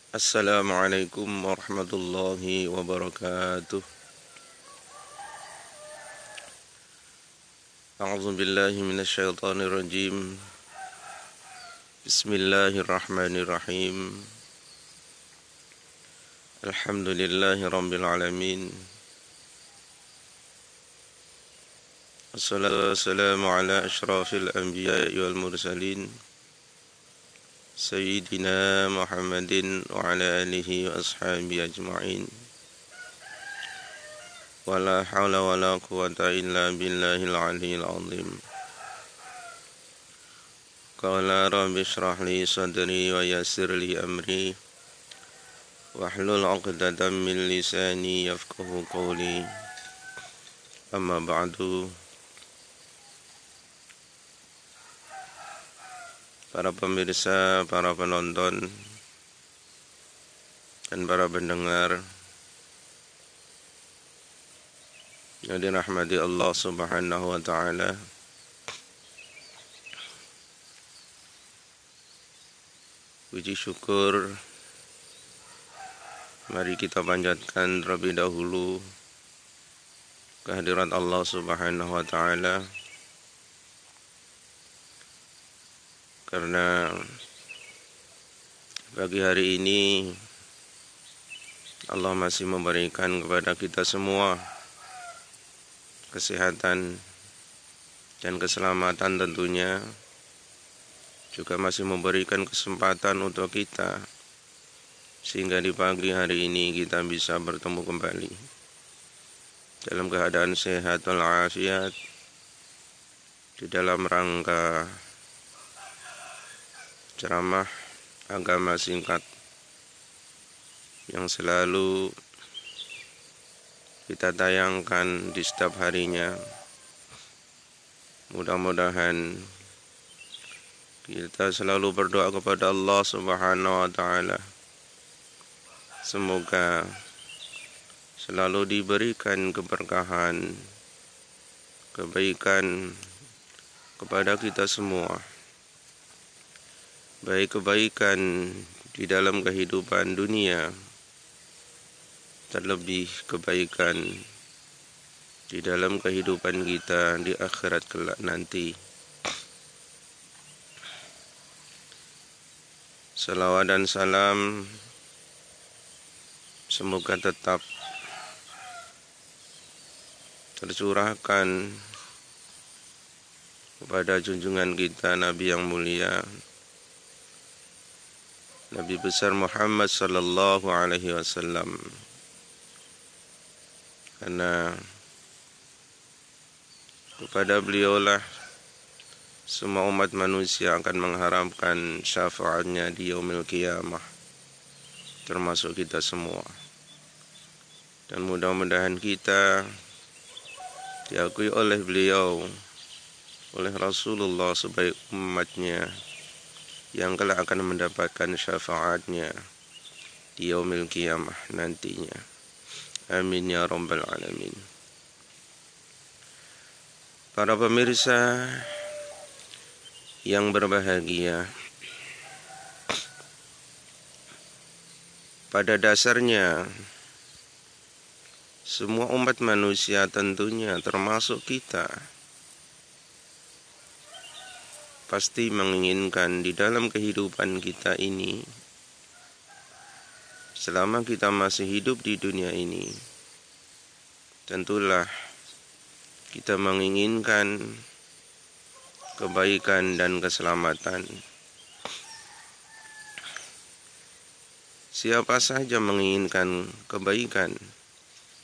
Assalamualaikum warahmatullahi wabarakatuh. A'udzu billahi minasyaitonir rajim. Bismillahirrahmanirrahim. Alhamdulillahi rabbil alamin. Wassalatu wassalamu ala asyrafil anbiya'i wal mursalin. Sayyidina Muhammadin wa ala alihi wa ashabihi ajma'in. Wala hawla wala quwata illa billahil aliyyil azim. Qala rabbi shrah li sadri wa yassir li amri wahlul 'uqdatam min lisani yafqahu qawli. Amma ba'du. Para pemirsa, para penonton, dan para pendengar yang dirahmati Allah Subhanahu wa ta'ala. Puji syukur mari kita panjatkan terlebih dahulu kehadirat Allah Subhanahu wa ta'ala, karena pagi hari ini Allah masih memberikan kepada kita semua kesehatan dan keselamatan, tentunya juga masih memberikan kesempatan untuk kita sehingga di pagi hari ini kita bisa bertemu kembali dalam keadaan sehat walafiat di dalam rangka ceramah agama singkat yang selalu kita tayangkan di setiap harinya. Mudah-mudahan kita selalu berdoa kepada Allah Subhanahu wa ta'ala, semoga selalu diberikan keberkahan, kebaikan kepada kita semua, baik kebaikan di dalam kehidupan dunia, terlebih kebaikan di dalam kehidupan kita di akhirat kelak nanti. Salawat dan salam semoga tetap tercurahkan kepada junjungan kita, Nabi yang mulia, Nabi besar Muhammad sallallahu alaihi wasallam, karena kepada beliaulah semua umat manusia akan mengharapkan syafaatnya di yaumil qiyamah, termasuk kita semua. Dan mudah-mudahan kita diakui oleh beliau, oleh Rasulullah sebagai umatnya yang kelak akan mendapatkan syafaatnya di yaumil qiyamah nantinya. Amin ya rabbal alamin. Para pemirsa yang berbahagia, pada dasarnya semua umat manusia, tentunya termasuk kita, pasti menginginkan di dalam kehidupan kita ini, selama kita masih hidup di dunia ini, tentulah kita menginginkan kebaikan dan keselamatan. Siapa saja menginginkan kebaikan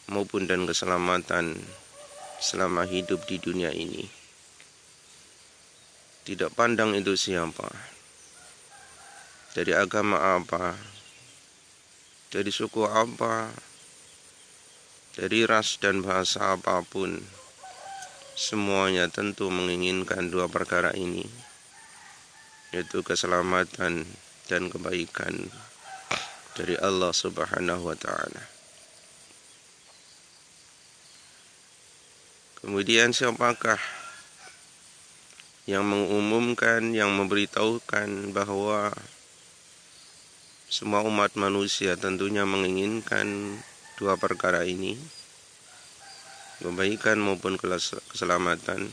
maupun dan keselamatan selama hidup di dunia ini. Tidak pandang itu siapa, dari agama apa, dari suku apa, dari ras dan bahasa apapun, semuanya tentu menginginkan dua perkara ini, yaitu keselamatan dan kebaikan dari Allah Subhanahu wa ta'ala. Kemudian siapakah yang mengumumkan, yang memberitahukan bahwa Semua umat manusia tentunya menginginkan dua perkara ini, kebaikan maupun keselamatan.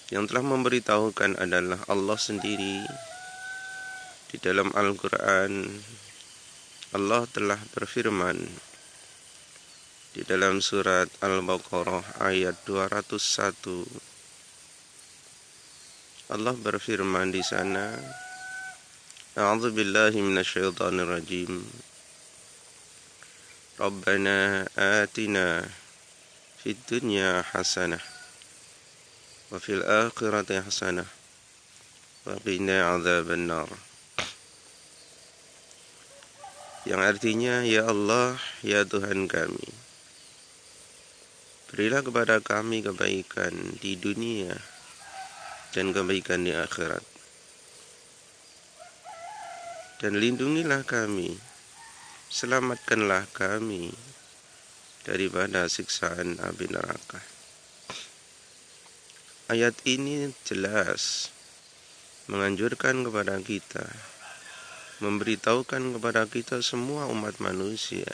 Yang telah memberitahukan adalah Allah sendiri. Di dalam Al-Quran, Allah telah berfirman di dalam surat Al-Baqarah ayat 201. Allah berfirman di sana, A'udzu billahi minasyaitonir rajim. Rabbana atina fid dunya hasanah wa fil akhirati hasanah wa qina adzabannar. Yang artinya, ya Allah, ya Tuhan kami, berilah kepada kami kebaikan di dunia dan kebaikan di akhirat. Dan lindungilah kami, selamatkanlah kami daripada siksaan api neraka. Ayat ini jelas menganjurkan kepada kita, memberitahukan kepada kita semua umat manusia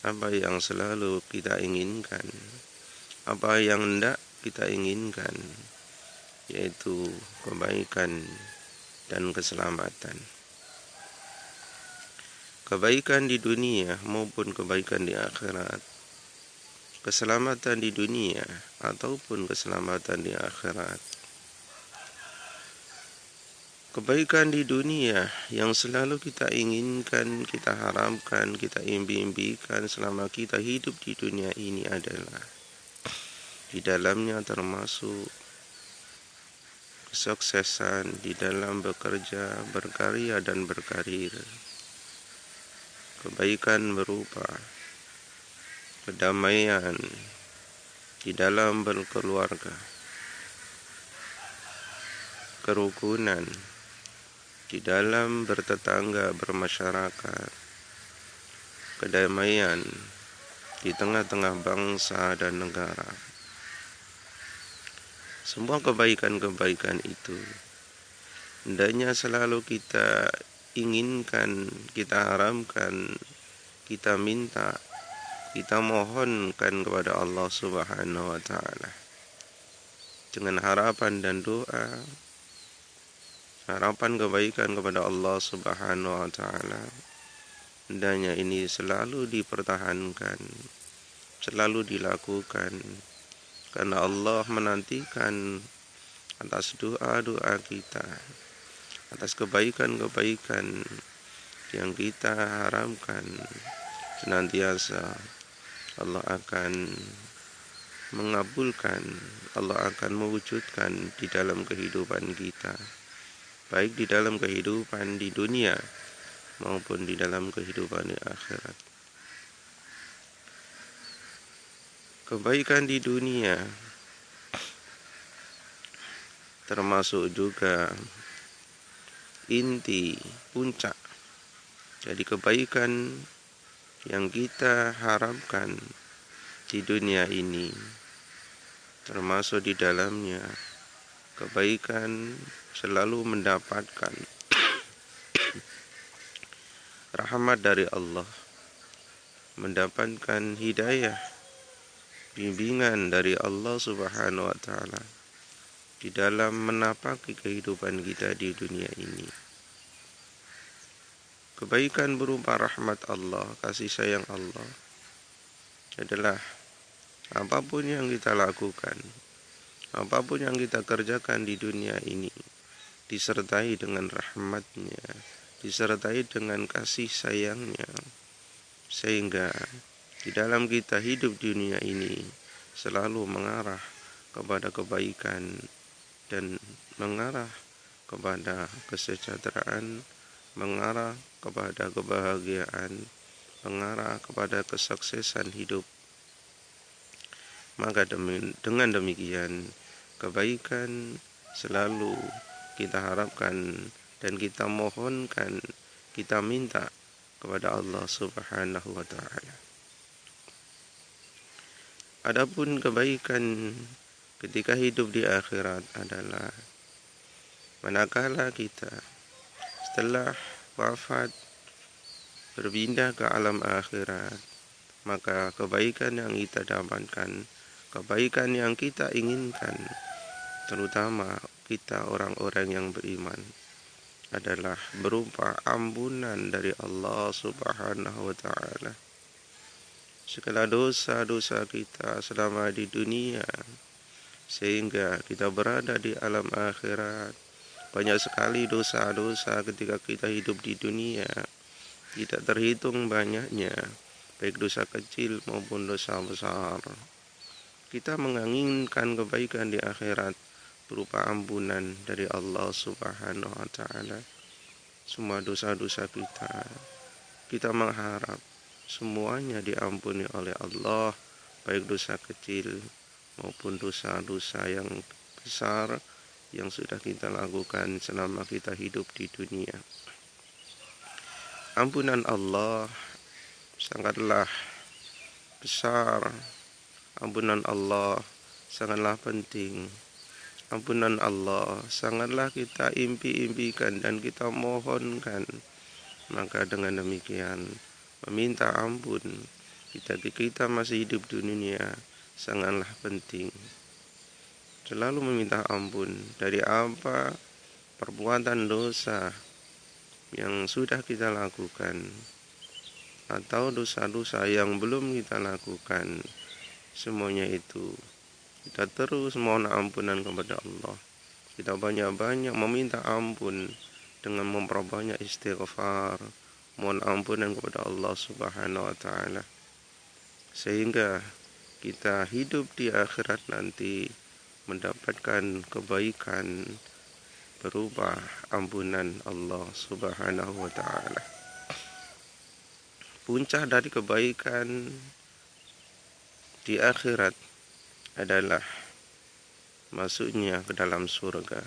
apa yang selalu kita inginkan, apa yang hendak kita inginkan, yaitu kebaikan dan keselamatan. Kebaikan di dunia maupun kebaikan di akhirat. Keselamatan di dunia ataupun keselamatan di akhirat. Kebaikan di dunia yang selalu kita inginkan, kita harapkan, kita impi-impikan selama kita hidup di dunia ini adalah di dalamnya termasuk kesuksesan di dalam bekerja, berkarya dan berkarir. Kebaikan berupa kedamaian di dalam berkeluarga, kerukunan di dalam bertetangga, bermasyarakat, kedamaian di tengah-tengah bangsa dan negara. Semua kebaikan-kebaikan itu hendaknya selalu kita inginkan, kita harapkan, kita minta, kita mohonkan kepada Allah Subhanahu wa Ta'ala dengan harapan dan doa, harapan kebaikan kepada Allah Subhanahu wa Ta'ala. Hendaknya ini selalu dipertahankan, selalu dilakukan, karena Allah menantikan atas doa-doa kita, atas kebaikan-kebaikan yang kita harapkan. Senantiasa Allah akan mengabulkan, Allah akan mewujudkan di dalam kehidupan kita, baik di dalam kehidupan di dunia maupun di dalam kehidupan di akhirat. Kebaikan di dunia termasuk juga inti, puncak jadi kebaikan yang kita harapkan di dunia ini, termasuk di dalamnya kebaikan selalu mendapatkan rahmat dari Allah, mendapatkan hidayah, bimbingan dari Allah Subhanahu wa Ta'ala di dalam menapaki kehidupan kita di dunia ini. Kebaikan berupa rahmat Allah, kasih sayang Allah adalah apapun yang kita lakukan, apapun yang kita kerjakan di dunia ini disertai dengan rahmatnya, disertai dengan kasih sayangnya, sehingga di dalam kita hidup di dunia ini selalu mengarah kepada kebaikan dan mengarah kepada kesejahteraan, mengarah kepada kebahagiaan, mengarah kepada kesuksesan hidup. Maka dengan demikian kebaikan selalu kita harapkan dan kita mohonkan, kita minta kepada Allah Subhanahu wa Ta'ala. Adapun kebaikan ketika hidup di akhirat adalah manakala kita setelah wafat berpindah ke alam akhirat, maka kebaikan yang kita dapatkan, kebaikan yang kita inginkan, terutama kita orang-orang yang beriman, adalah berupa ampunan dari Allah Subhanahu wa Ta'ala. Segala dosa-dosa kita selama di dunia, sehingga kita berada di alam akhirat. Banyak sekali dosa-dosa ketika kita hidup di dunia, tidak terhitung banyaknya, baik dosa kecil maupun dosa besar. Kita menginginkan kebaikan di akhirat berupa ampunan dari Allah Subhanahu wa Ta'ala. Semua dosa-dosa kita mengharap semuanya diampuni oleh Allah, baik dosa kecil maupun dosa-dosa yang besar yang sudah kita lakukan selama kita hidup di dunia. Ampunan Allah sangatlah besar, ampunan Allah sangatlah penting, ampunan Allah sangatlah kita impi-impikan dan kita mohonkan. Maka dengan demikian, meminta ampun kita masih hidup di dunia sangatlah penting. Selalu meminta ampun dari apa perbuatan dosa yang sudah kita lakukan atau dosa-dosa yang belum kita lakukan. Semuanya itu kita terus mohon ampunan kepada Allah. Kita banyak-banyak meminta ampun dengan memperbanyak istighfar, mohon ampunan kepada Allah Subhanahu wa Ta'ala, sehingga kita hidup di akhirat nanti mendapatkan kebaikan berupa ampunan Allah Subhanahu wa Ta'ala. Puncak dari kebaikan di akhirat adalah masuknya ke dalam surga.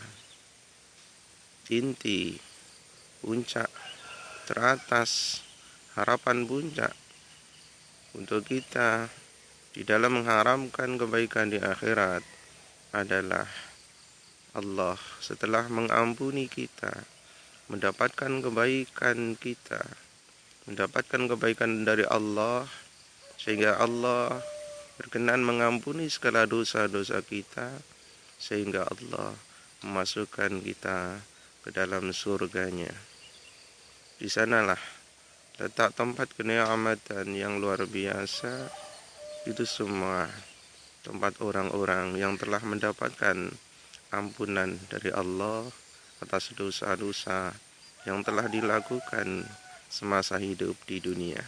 Inti, puncak, teratas, harapan puncak untuk kita di dalam mengharapkan kebaikan di akhirat adalah Allah setelah mengampuni kita, mendapatkan kebaikan kita, mendapatkan kebaikan dari Allah, sehingga Allah berkenan mengampuni segala dosa-dosa kita, sehingga Allah memasukkan kita ke dalam surganya. Di sanalah letak tempat kenikmatan yang luar biasa. Itu semua tempat orang-orang yang telah mendapatkan ampunan dari Allah atas dosa-dosa yang telah dilakukan semasa hidup di dunia.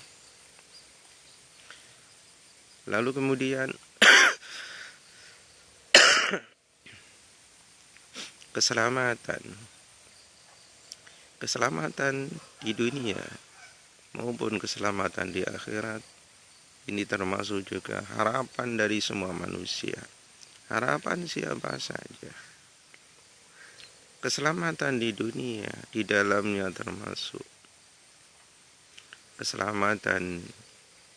Lalu kemudian keselamatan di dunia maupun keselamatan di akhirat, ini termasuk juga harapan dari semua manusia. Harapan siapa saja. Keselamatan di dunia, di dalamnya termasuk keselamatan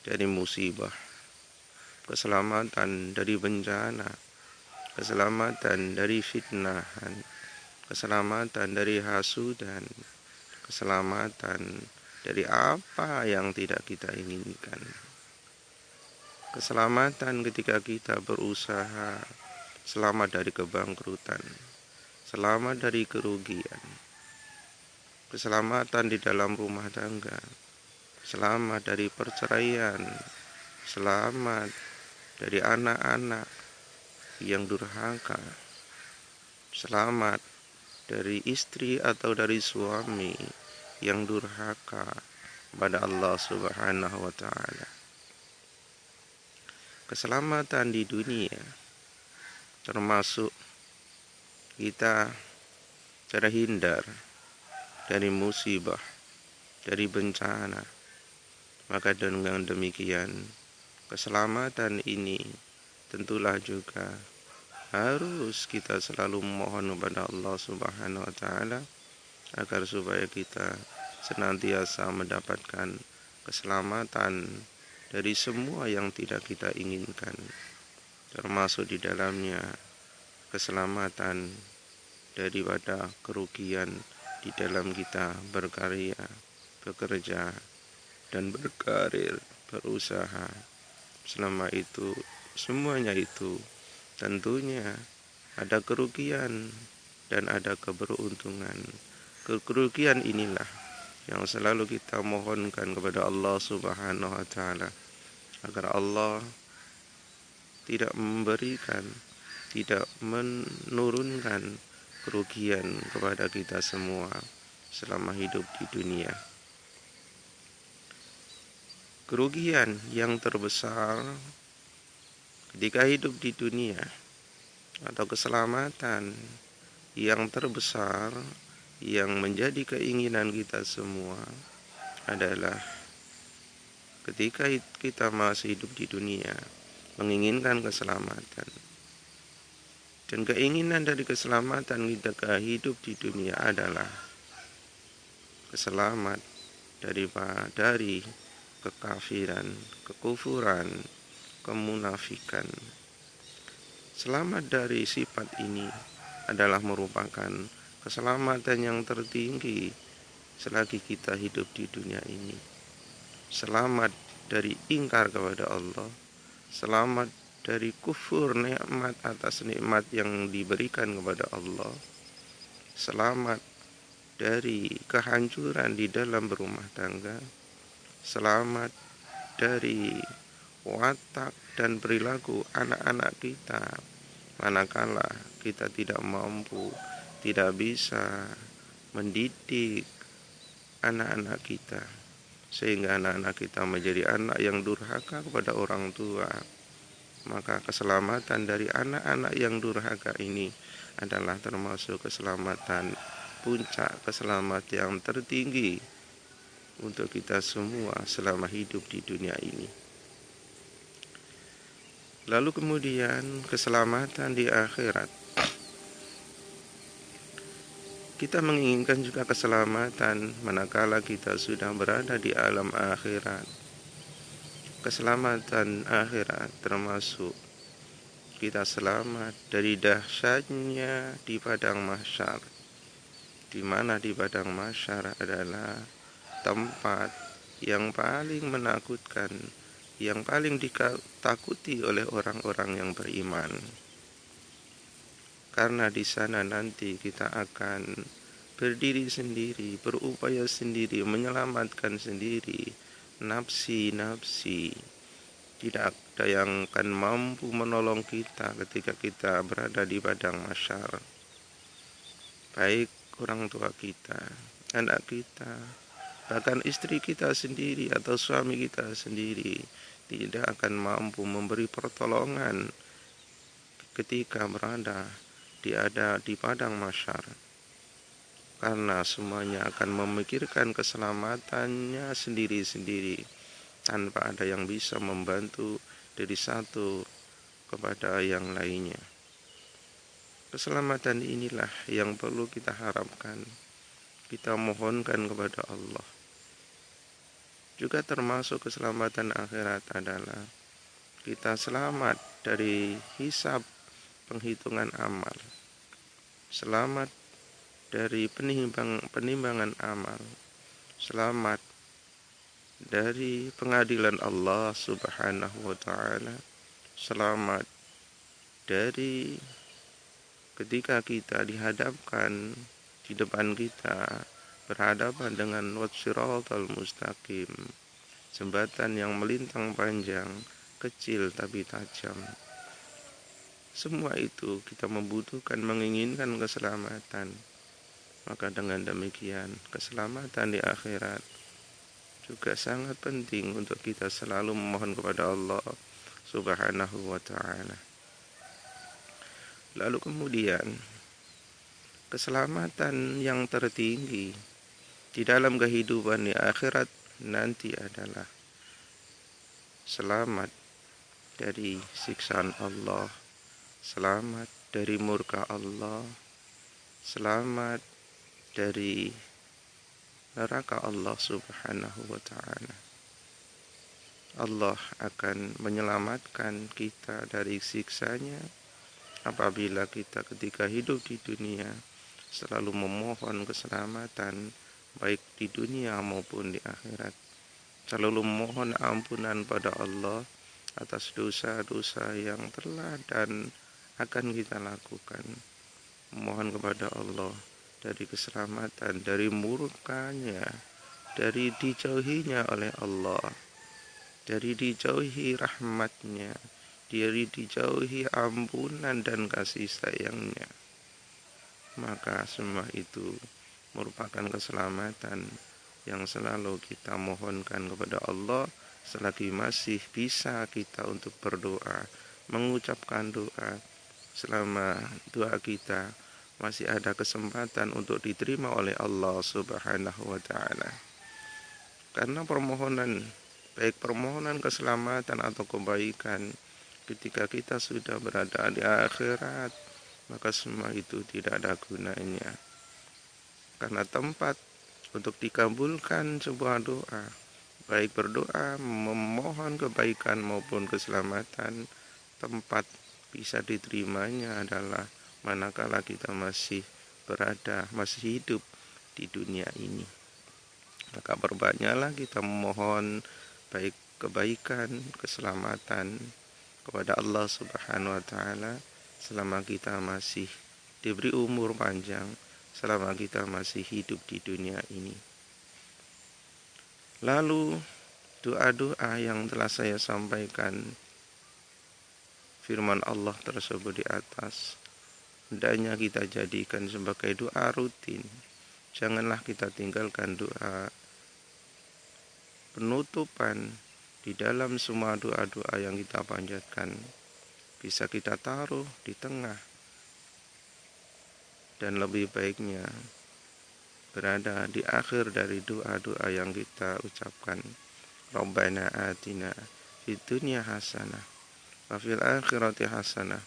dari musibah, keselamatan dari bencana, keselamatan dari fitnahan, keselamatan dari hasudan, keselamatan dari apa yang tidak kita inginkan, keselamatan ketika kita berusaha, selamat dari kebangkrutan, selamat dari kerugian, keselamatan di dalam rumah tangga, selamat dari perceraian, selamat dari anak-anak yang durhaka, selamat dari istri atau dari suami yang durhaka pada Allah Subhanahu wa Ta'ala. Keselamatan di dunia termasuk kita terhindar dari musibah, dari bencana. Maka dengan demikian, keselamatan ini tentulah juga harus kita selalu mohon kepada Allah Subhanahu wa Ta'ala agar supaya kita senantiasa mendapatkan keselamatan dari semua yang tidak kita inginkan, termasuk di dalamnya keselamatan daripada kerugian di dalam kita berkarya, bekerja, dan berkarir, berusaha. Selama itu, semuanya itu tentunya ada kerugian dan ada keberuntungan. Kerugian inilah yang selalu kita mohonkan kepada Allah Subhanahu wa Ta'ala, agar Allah tidak memberikan, tidak menurunkan kerugian kepada kita semua selama hidup di dunia. Kerugian yang terbesar ketika hidup di dunia, atau keselamatan yang terbesar yang menjadi keinginan kita semua adalah ketika kita masih hidup di dunia menginginkan keselamatan. Dan keinginan dari keselamatan kita hidup di dunia adalah keselamat dari kekafiran, kekufuran, kemunafikan. Selamat dari sifat ini adalah merupakan keselamatan yang tertinggi selagi kita hidup di dunia ini. Selamat dari ingkar kepada Allah, selamat dari kufur nikmat atas nikmat yang diberikan kepada Allah, selamat dari kehancuran di dalam berumah tangga, selamat dari watak dan perilaku anak-anak kita manakala kita tidak mampu, tidak bisa mendidik anak-anak kita, sehingga anak-anak kita menjadi anak yang durhaka kepada orang tua. Maka keselamatan dari anak-anak yang durhaka ini adalah termasuk keselamatan puncak, keselamatan yang tertinggi untuk kita semua selama hidup di dunia ini. Lalu kemudian keselamatan di akhirat. Kita menginginkan juga keselamatan manakala kita sudah berada di alam akhirat. Keselamatan akhirat termasuk kita selamat dari dahsyatnya di padang mahsyar, di mana di padang mahsyar adalah tempat yang paling menakutkan, yang paling ditakuti oleh orang-orang yang beriman. Karena di sana nanti kita akan berdiri sendiri, berupaya sendiri, menyelamatkan sendiri nafsi-nafsi. Tidak ada yang akan mampu menolong kita ketika kita berada di padang mahsyar. Baik orang tua kita, anak kita, bahkan istri kita sendiri atau suami kita sendiri tidak akan mampu memberi pertolongan ketika berada di padang mahsyar, karena semuanya akan memikirkan keselamatannya sendiri-sendiri tanpa ada yang bisa membantu dari satu kepada yang lainnya. Keselamatan inilah yang perlu kita harapkan, kita mohonkan kepada Allah. Juga termasuk keselamatan akhirat adalah kita selamat dari hisab penghitungan amal, selamat dari penimbangan amal, selamat dari pengadilan Allah Subhanahu wa Ta'ala, selamat dari ketika kita dihadapkan di depan kita berhadapan dengan wassiratal mustaqim, jembatan yang melintang panjang, kecil tapi tajam. Semua itu kita membutuhkan, menginginkan keselamatan. Maka dengan demikian keselamatan di akhirat juga sangat penting untuk kita selalu memohon kepada Allah Subhanahu wa Ta'ala. Lalu kemudian keselamatan yang tertinggi di dalam kehidupan di akhirat nanti adalah selamat dari siksaan Allah, selamat dari murka Allah, selamat dari neraka Allah Subhanahu wa Ta'ala. Allah akan menyelamatkan kita dari siksanya apabila kita ketika hidup di dunia selalu memohon keselamatan baik di dunia maupun di akhirat. Selalu memohon ampunan pada Allah atas dosa-dosa yang telah dan akan kita lakukan. Mohon kepada Allah dari keselamatan, dari murkanya, dari dijauhinya oleh Allah, dari dijauhi rahmatnya, dari dijauhi ampunan dan kasih sayangnya. Maka semua itu merupakan keselamatan yang selalu kita mohonkan kepada Allah selagi masih bisa kita untuk berdoa, mengucapkan doa, selama doa kita masih ada kesempatan untuk diterima oleh Allah Subhanahu wa taala. Karena permohonan, baik permohonan keselamatan atau kebaikan, ketika kita sudah berada di akhirat, maka semua itu tidak ada gunanya. Karena tempat untuk dikabulkan sebuah doa, baik berdoa, memohon kebaikan maupun keselamatan, tempat bisa diterimanya adalah manakala kita masih berada, masih hidup di dunia ini. Maka perbanyaklah kita memohon baik kebaikan, keselamatan kepada Allah Subhanahu wa taala selama kita masih diberi umur panjang, selama kita masih hidup di dunia ini. Lalu doa-doa yang telah saya sampaikan, firman Allah tersebut di atas, hendaknya kita jadikan sebagai doa rutin. Janganlah kita tinggalkan doa penutupan di dalam semua doa-doa yang kita panjatkan. Bisa kita taruh di tengah, dan lebih baiknya berada di akhir dari doa-doa yang kita ucapkan. Rabbana atina fid dunya hasanah wa fil akhirati hasanah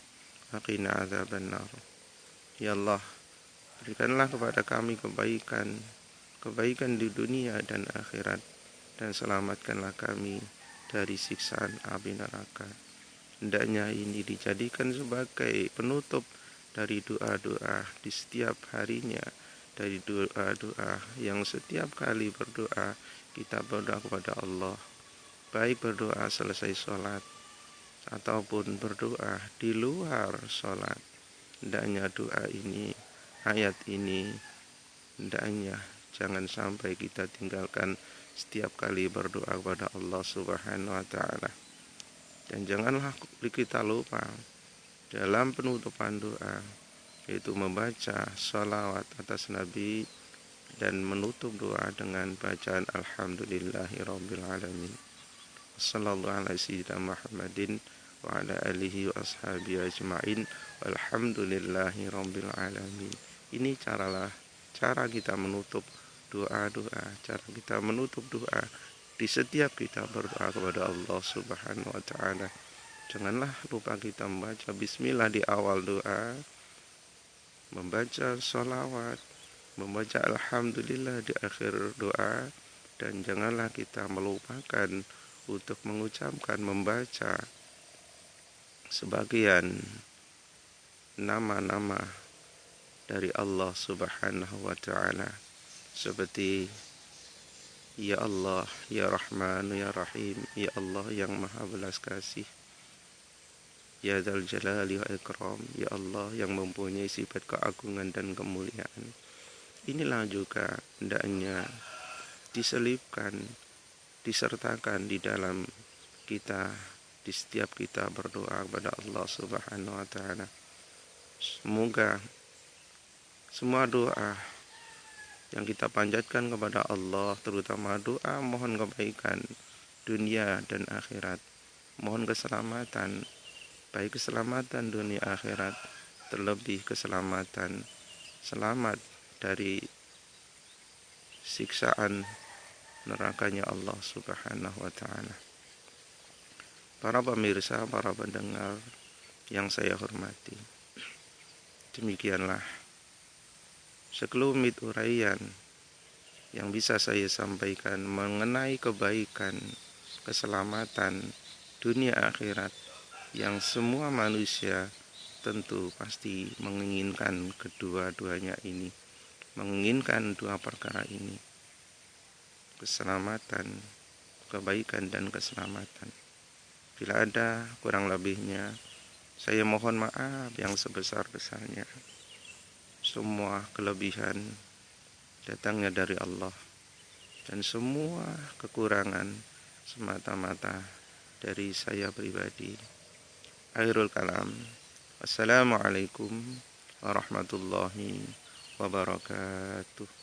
wa qina adzabannar. Ya Allah, berikanlah kepada kami kebaikan di dunia dan akhirat, dan selamatkanlah kami dari siksaan api neraka. Hendaknya ini dijadikan sebagai penutup dari doa-doa di setiap harinya, dari doa-doa yang setiap kali berdoa kita berdoa kepada Allah, baik berdoa selesai sholat ataupun berdoa di luar sholat. Hendaknya doa ini, ayat ini, hendaknya jangan sampai kita tinggalkan setiap kali berdoa kepada Allah Subhanahu wa taala. Dan janganlah kita lupa dalam penutupan doa, yaitu membaca sholawat atas Nabi dan menutup doa dengan bacaan Alhamdulillahirabbil alamin. Sallallahu alaihi sayyidina Muhammadin wa ala alihi wa ashabihi ajma'in walhamdulillahirabbil alamin. Ini cara kita menutup doa-doa, cara kita menutup doa di setiap kita berdoa kepada Allah Subhanahu wa taala. Janganlah lupa kita membaca bismillah di awal doa, membaca sholawat, membaca alhamdulillah di akhir doa, dan janganlah kita melupakan untuk mengucapkan, membaca sebagian nama-nama dari Allah Subhanahu wa taala, seperti Ya Allah, Ya Rahman, Ya Rahim, Ya Allah yang Maha Belas Kasih, Ya Dzal Jalali wa Ikram, Ya Allah yang mempunyai sifat keagungan dan kemuliaan. Inilah juga hendaknya diselipkan, disertakan di dalam kita, di setiap kita berdoa kepada Allah Subhanahu wa taala. Semoga semua doa yang kita panjatkan kepada Allah, terutama doa mohon kebaikan dunia dan akhirat, mohon keselamatan, baik keselamatan dunia akhirat, terlebih keselamatan selamat dari siksaan nerakanya Allah Subhanahu wa taala. Para pemirsa, para pendengar yang saya hormati, demikianlah sekelumit uraian yang bisa saya sampaikan mengenai kebaikan, keselamatan dunia akhirat yang semua manusia tentu pasti menginginkan kedua-duanya ini, menginginkan dua perkara ini, keselamatan, kebaikan dan keselamatan. Bila ada kurang lebihnya, saya mohon maaf yang sebesar-besarnya. Semua kelebihan datangnya dari Allah, dan semua kekurangan semata-mata dari saya pribadi. Akhirul kalam. Assalamualaikum warahmatullahi wabarakatuh.